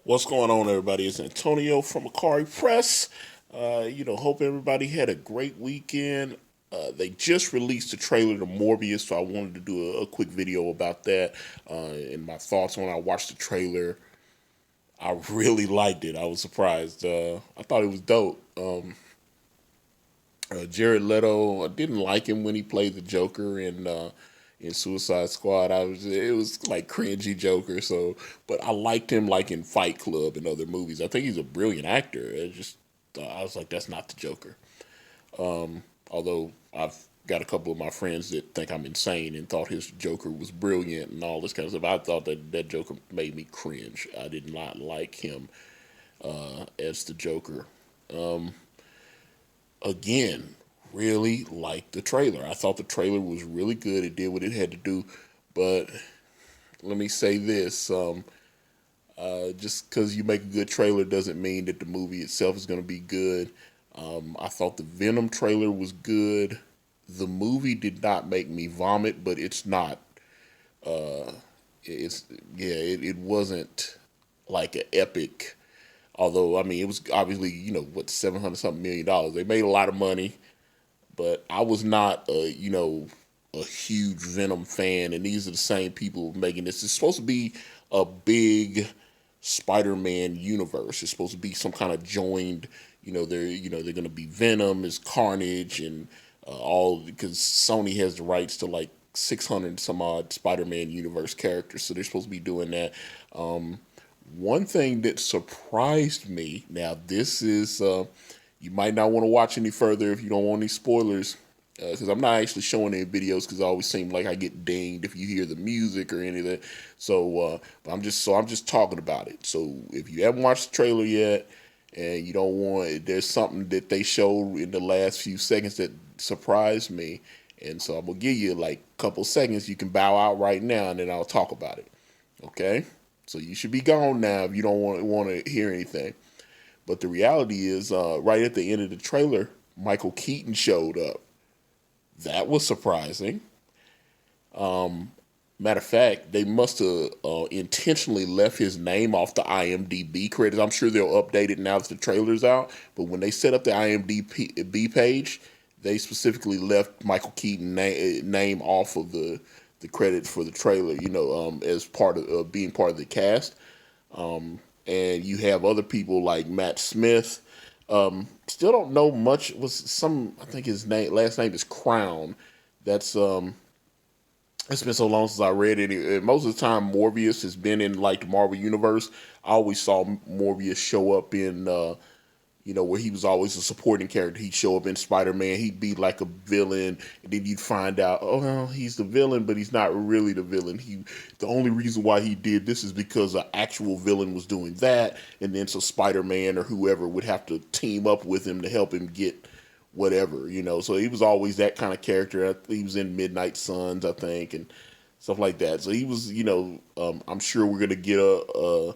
What's going on, everybody? It's Antonio from Akari Press. Hope everybody had a great weekend. They just released a trailer to Morbius, so I wanted to do a quick video about that and my thoughts when I watched the trailer. I really liked it. I was surprised. I thought it was dope. Jared Leto, I didn't like him when he played the Joker in Suicide Squad. It was like cringy Joker. So, but I liked him like in Fight Club and other movies. I think he's a brilliant actor. I was like, that's not the Joker. Although I've got a couple of my friends that think I'm insane and thought his Joker was brilliant and all this kind of stuff. I thought that Joker made me cringe. I did not like him as the Joker. Again, really liked the trailer. I thought the trailer was really good. It did what it had to do. But let me say this: just because you make a good trailer doesn't mean that the movie itself is going to be good. I thought the Venom trailer was good. The movie did not make me vomit, but it's not. Uh, it's it wasn't like an epic. Although I mean, it was obviously what 700 something $1 million. They made a lot of money, but I was not a huge Venom fan, and these are the same people making this. It's supposed to be a big Spider-Man universe. It's supposed to be some kind of joined. They're going to be Venom, is Carnage, and all because Sony has the rights to like 600 some odd Spider-Man universe characters, so they're supposed to be doing that. One thing that surprised me. Now this is you might not want to watch any further if you don't want any spoilers, because I'm not actually showing any videos because I always seem like I get dinged if you hear the music or anything. But I'm just talking about it. So if you haven't watched the trailer yet and you don't want, there's something that they showed in the last few seconds that surprised me, and so I'm gonna give you like a couple seconds. You can bow out right now, and then I'll talk about it. Okay? So you should be gone now if you don't want to hear anything. But the reality is, right at the end of the trailer, Michael Keaton showed up. That was surprising. Matter of fact, they must have intentionally left his name off the IMDb credits. I'm sure they'll update it now that the trailer's out. But when they set up the IMDb page, they specifically left Michael Keaton name off of the credits for the trailer. As part of being part of the cast. And you have other people like Matt Smith. Still don't know much. I think his last name is Crown. That's it's been so long since I read it. Most of the time, Morbius has been in like the Marvel universe. I always saw Morbius show up in where he was always a supporting character. He'd show up in Spider-Man. He'd be like a villain, and then you'd find out, oh, well, he's the villain, but he's not really the villain. The only reason why he did this is because an actual villain was doing that, and then so Spider-Man or whoever would have to team up with him to help him get whatever. So he was always that kind of character. He was in Midnight Suns, I think, and stuff like that. So he was, I'm sure we're gonna get a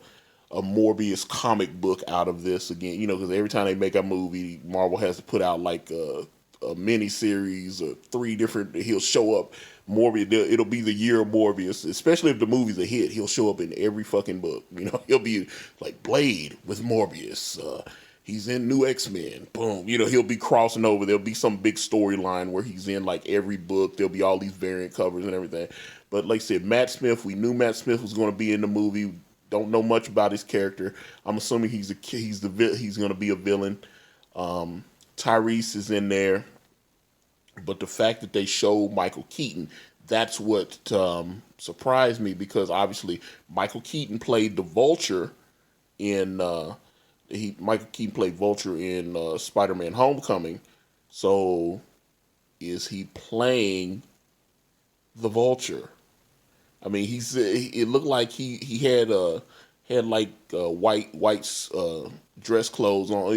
Morbius comic book out of this again, because every time they make a movie, Marvel has to put out like a mini series or three different. He'll show up. Morbius. It'll be the year of Morbius, especially if the movie's a hit. He'll show up in every fucking book. He'll be like Blade with Morbius. He's in New X-Men. Boom. He'll be crossing over. There'll be some big storyline where he's in like every book. There'll be all these variant covers and everything. But like I said, Matt Smith. We knew Matt Smith was going to be in the movie. Don't know much about his character. I'm assuming he's going to be a villain. Tyrese is in there, but the fact that they showed Michael Keaton, that's what surprised me, because obviously Michael Keaton played the Vulture in Michael Keaton played Vulture in Spider-Man: Homecoming. So is he playing the Vulture? I mean, it looked like he had like white dress clothes on,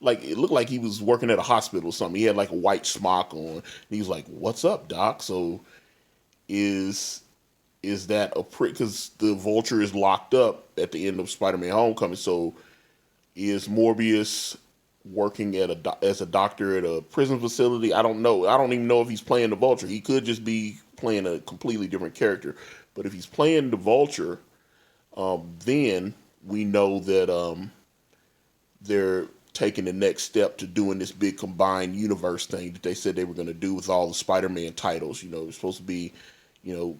like it looked like he was working at a hospital or something. He had like a white smock on. And he was like, "What's up, Doc?" So is that a prick? Because the Vulture is locked up at the end of Spider-Man: Homecoming. So is Morbius working as a doctor at a prison facility? I don't know. I don't even know if he's playing the Vulture. He could just be playing a completely different character. But if he's playing the Vulture, then we know that they're taking the next step to doing this big combined universe thing that they said they were going to do with all the Spider-Man titles. It's supposed to be, you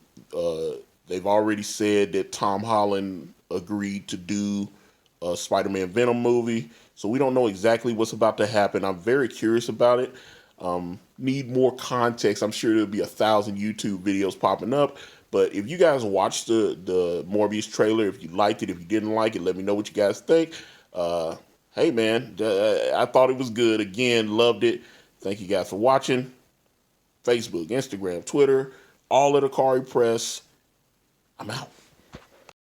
they've already said that Tom Holland agreed to do a Spider-Man Venom movie. So we don't know exactly what's about to happen. I'm very curious about it. Need more context. I'm sure there'll be 1,000 YouTube videos popping up. But if you guys watched the Morbius trailer, if you liked it, if you didn't like it, let me know what you guys think. Hey man, I thought it was good. Again, loved it. Thank you guys for watching. Facebook, Instagram, Twitter, all of the Akari Press. I'm out.